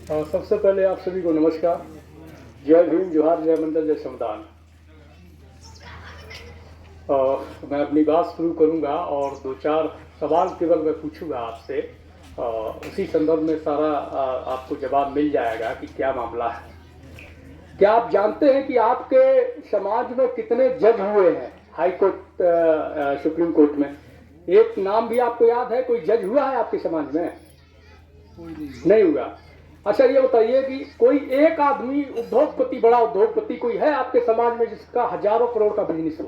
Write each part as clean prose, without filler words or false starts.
सबसे पहले आप सभी को नमस्कार। जय भीम, जोहार, जय मंडल, जय संविधान। मैं अपनी बात शुरू करूंगा और दो चार सवाल केवल मैं पूछूंगा आपसे। उसी संदर्भ में सारा आपको जवाब मिल जाएगा कि क्या मामला है। क्या आप जानते हैं कि आपके समाज में कितने जज हुए हैं हाई कोर्ट, सुप्रीम कोर्ट में? एक नाम भी आपको याद है? कोई जज हुआ है आपके समाज में? नहीं हुआ। अच्छा, ये बताइए कि कोई एक आदमी उद्योगपति, बड़ा उद्योगपति कोई है आपके समाज में जिसका हजारों करोड़ का बिजनेस हो?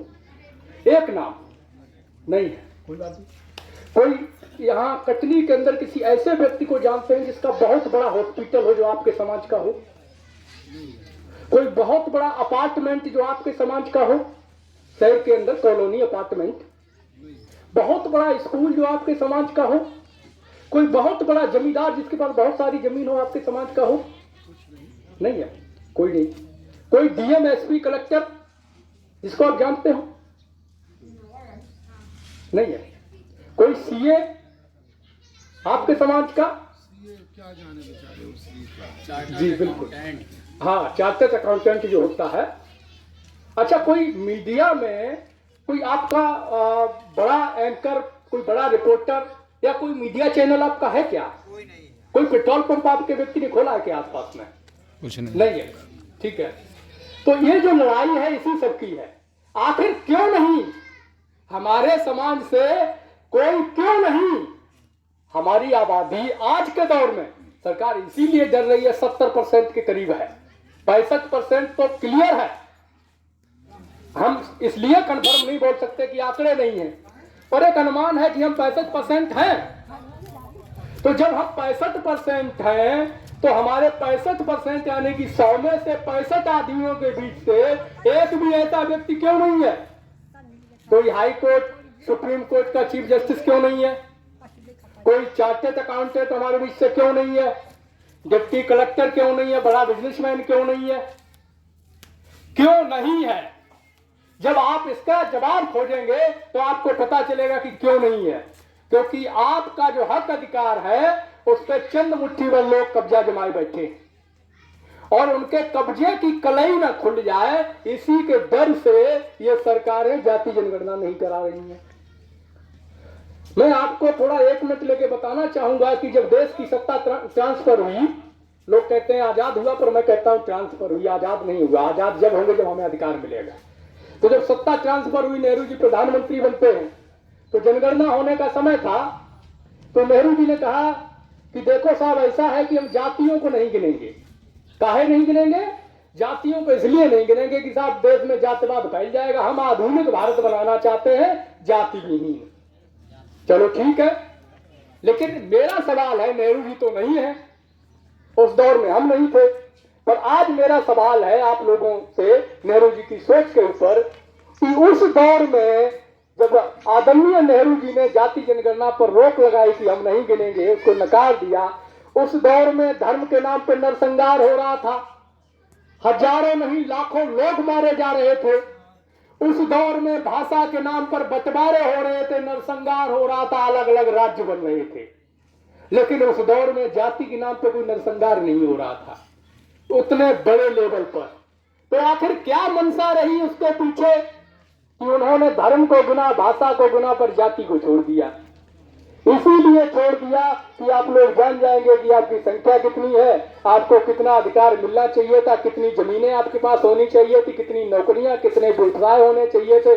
एक नाम नहीं है। कोई बात नहीं। कोई यहाँ कटनी के अंदर किसी ऐसे व्यक्ति को जानते हैं जिसका बहुत बड़ा हॉस्पिटल हो जो आपके समाज का हो? कोई बहुत बड़ा अपार्टमेंट जो आपके समाज का हो, शहर के अंदर कॉलोनी अपार्टमेंट? बहुत बड़ा स्कूल जो आपके समाज का हो? कोई बहुत बड़ा जमींदार जिसके पास बहुत सारी जमीन हो आपके समाज का हो? नहीं है, कोई नहीं। कोई डीएम, एसपी, कलेक्टर जिसको आप जानते हो? नहीं है। कोई सीए आपके समाज का? क्या जाने बेचारे जी बिल्कुल, हाँ, चार्टर्ड अकाउंटेंट जो होता है। अच्छा, कोई मीडिया में कोई आपका बड़ा एंकर, कोई बड़ा रिपोर्टर या कोई मीडिया चैनल आपका है क्या? कोई नहीं। कोई पेट्रोल पंप आपके व्यक्ति ने खोला है क्या आसपास में? कुछ नहीं है। ठीक है, तो ये जो लड़ाई है इसी सब की है। आखिर क्यों नहीं हमारे समाज से कोई, क्यों नहीं? हमारी आबादी आज के दौर में सरकार इसीलिए डर रही है, 70% के करीब है। 65% तो क्लियर है। हम इसलिए कंफर्म नहीं बोल सकते कि आंकड़े नहीं है, पर एक अनुमान है कि हम 65% हैं। तो जब हम 65% हैं तो हमारे 65% यानी कि 100 में से 65 आदमियों के बीच से एक भी ऐसा व्यक्ति क्यों नहीं है? कोई हाई कोर्ट, सुप्रीम कोर्ट का चीफ जस्टिस क्यों नहीं है? कोई चार्टर्ड अकाउंटेंट हमारे बीच से क्यों नहीं है? डिप्टी कलेक्टर क्यों नहीं है? बड़ा बिजनेसमैन क्यों नहीं है? क्यों नहीं है? जब आप इसका जवाब खोजेंगे तो आपको पता चलेगा कि क्यों नहीं है। क्योंकि आपका जो हक अधिकार है उस पर चंद मुट्ठी भर लोग कब्जा जमाए बैठे और उनके कब्जे की कलई न खुल जाए, इसी के डर से ये सरकारें जाति जनगणना नहीं करा रही हैं। मैं आपको थोड़ा 1 मिनट लेके बताना चाहूंगा कि जब देश की सत्ता ट्रांसफर हुई, लोग कहते हैं आजाद हुआ, पर मैं कहता हूं ट्रांसफर हुई, आजाद नहीं हुआ। आजाद जब होंगे जब हमें अधिकार मिलेगा। तो जब सत्ता ट्रांसफर हुई, नेहरू जी प्रधानमंत्री बनते हैं, तो जनगणना होने का समय था, तो नेहरू जी ने कहा कि देखो साहब, ऐसा है कि हम जातियों को नहीं गिनेंगे। काहे नहीं गिनेंगे? जातियों को इसलिए नहीं गिनेंगे कि साहब देश में जातिवाद फैल जाएगा, हम आधुनिक भारत बनाना चाहते हैं, जाति विहीन। चलो ठीक है, लेकिन मेरा सवाल है, नेहरू जी तो नहीं है, उस दौर में हम नहीं थे, पर आज मेरा सवाल है आप लोगों से नेहरू जी की सोच के ऊपर कि उस दौर में जब आदरणीय नेहरू जी ने जाति जनगणना पर रोक लगाई कि हम नहीं गिनेंगे, उसको नकार दिया, उस दौर में धर्म के नाम पर नरसंहार हो रहा था, हजारों नहीं लाखों लोग मारे जा रहे थे। उस दौर में भाषा के नाम पर बंटवारे हो रहे थे, नरसंहार हो रहा था, अलग अलग राज्य बन रहे थे। लेकिन उस दौर में जाति के नाम पर कोई नरसंहार नहीं हो रहा था उतने बड़े लेवल पर। तो आखिर क्या मंशा रही उसके पीछे कि उन्होंने धर्म को गुना, भाषा को गुना, पर जाति को छोड़ दिया? इसीलिए छोड़ दिया कि आप लोग जान जाएंगे कि आपकी संख्या कितनी है, आपको कितना अधिकार मिलना चाहिए था, कितनी जमीनें आपके पास होनी चाहिए थी, कितनी नौकरियां, कितने व्यवसाय होने चाहिए थे,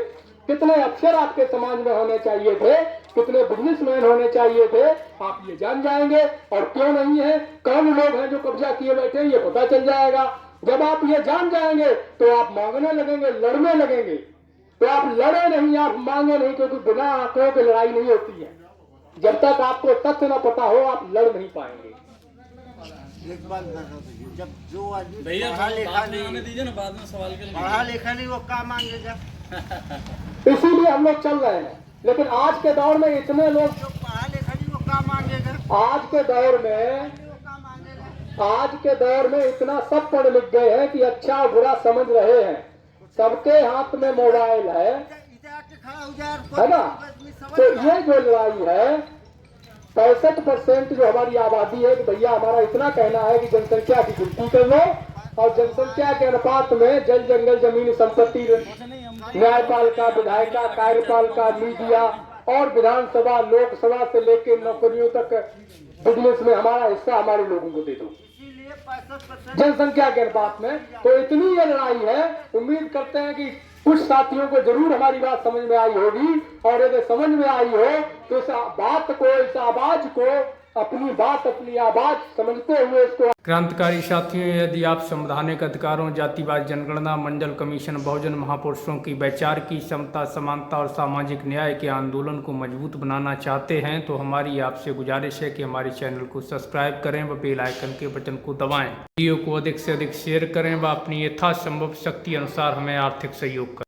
कितने अफसर आपके समाज में होने चाहिए थे, कितने बिजनेसमैन होने चाहिए थे, आप ये जान जाएंगे। और क्यों नहीं है, कौन लोग हैं जो कब्जा किए बैठे हैं, ये पता चल जाएगा। जब आप ये जान जाएंगे तो आप मांगने लगेंगे, लड़ने लगेंगे। तो आप लड़े नहीं, आप मांगे नहीं, क्योंकि बिना आंकड़ों की लड़ाई नहीं होती है। जब तक आपको तथ्य न पता हो आप लड़ नहीं पाएंगे। एक बात बता दीजिए, जब जो आदमी पढ़ा लिखा नहीं, दीजिए ना, बाद में सवाल के लिए पढ़ा लिखा नहीं, वो काम मांगेगा। इसीलिए हम लोग चल रहे हैं। लेकिन आज के दौर में इतने लोग, जो पढ़ा लिखा नहीं वो काम मांगेगा। आज के दौर में इतना सब पढ़ लिख गए हैं कि अच्छा और बुरा समझ रहे हैं। सबके हाथ में मोबाइल है ना? तो ये जो लड़ाई है 65% जो हमारी आबादी है कि भैया हमारा इतना कहना है कि जनसंख्या की गिनती कर लो और जनसंख्या के अनुपात में जल जंगल जमीन संपत्ति न्यायपालिका विधायिका कार्यपालिका मीडिया और विधानसभा लोकसभा से लेकर नौकरियों तक बिजनेस में हमारा हिस्सा हमारे लोगों को दे दो इसीलिए 65% जनसंख्या के अनुपात में। तो इतनी ये लड़ाई है, उम्मीद करते हैं कि कुछ साथियों को जरूर हमारी बात समझ में आई होगी और यदि समझ में आई हो तो इस बात को, इस आवाज को, अपनी आवाज समझते हुए इसको। क्रांतिकारी साथियों, यदि आप संवैधानिक अधिकारों, जातिवाद जनगणना, मंडल कमीशन, बहुजन महापुरुषों की वैचार की समता, समानता और सामाजिक न्याय के आंदोलन को मजबूत बनाना चाहते हैं तो हमारी आपसे गुजारिश है कि हमारे चैनल को सब्सक्राइब करें व बेल आइकन के बटन को दबाएं। वीडियो को अधिक से अधिक शेयर करें व अपनी यथासंभव शक्ति अनुसार हमें आर्थिक सहयोग करें।